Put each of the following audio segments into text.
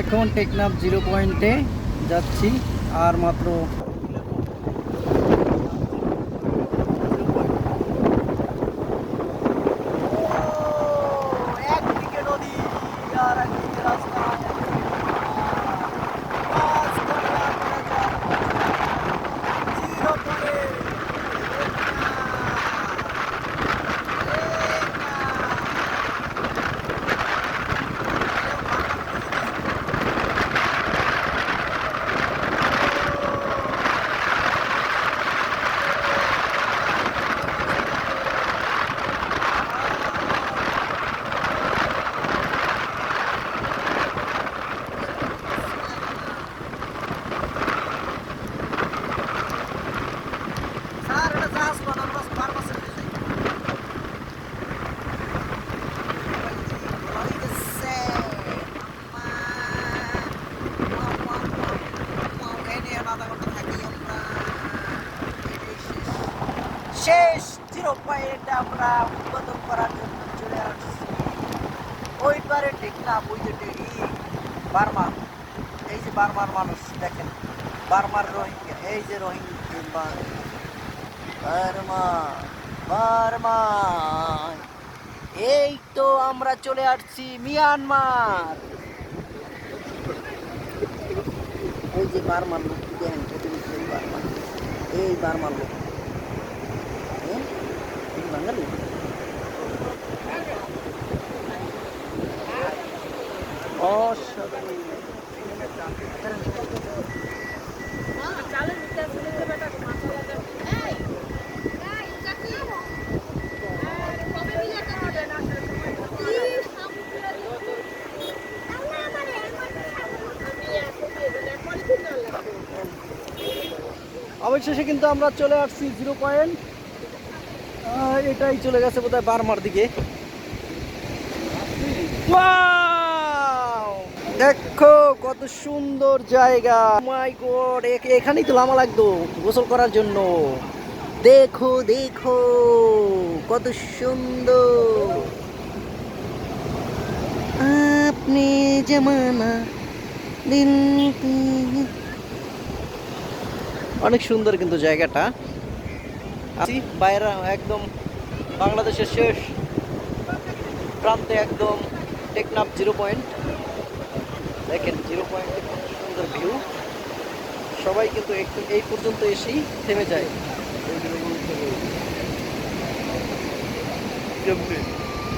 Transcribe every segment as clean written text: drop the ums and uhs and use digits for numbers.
এখন টেকনাফ 0 পয়েন্টে যাচ্ছি আর মাত্র একদিকে নদী আর একদিকে রাস্তা শেষ 0 পয়েন্ট আমরা উদ্বোধন করার জন্য চলে আসছি। ওই পারে টেকনাফ, ওই যে বার্মা, এই যে বার্মার মানুষ দেখেন, বার্মার রোহিঙ্গা, এই যে রোহিঙ্গা বার্মা বার্মা। এই তো আমরা চলে আসছি মিয়ানমার। এই যে বার্মার লোক দেখেন, বার্মা, এই বার্মার লোক বাঙালি। অবশেষে কিন্তু আমরা চলে আসছি 0 পয়েন্ট। এটাই চলে গেছে বোধহয় বার্মার দিকে। দেখো কত সুন্দর জায়গা, মাই গড, এখানেই তো নামা লাগতো গোসল করার জন্য। দেখো দেখো কত সুন্দর, আপনি জামানা দিল। অনেক সুন্দর কিন্তু জায়গাটা। বাইরে একদম বাংলাদেশের শেষ প্রান্তে একদম টেকনাফ 0 পয়েন্ট। দেখেন 0 পয়েন্টে কত সুন্দর ভিউ। সবাই কিন্তু একটু এই পর্যন্ত এসেই থেমে যায়।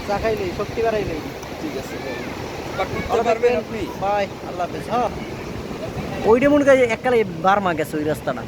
চা খাই নেই, শক্তি বাড়াই নেই। ঠিক আছে, বাই, আল্লাহ হাফেজ। হ্যাঁ, ওইটা মনে হয় এককালে বার্মা গেছে ওই রাস্তাটা।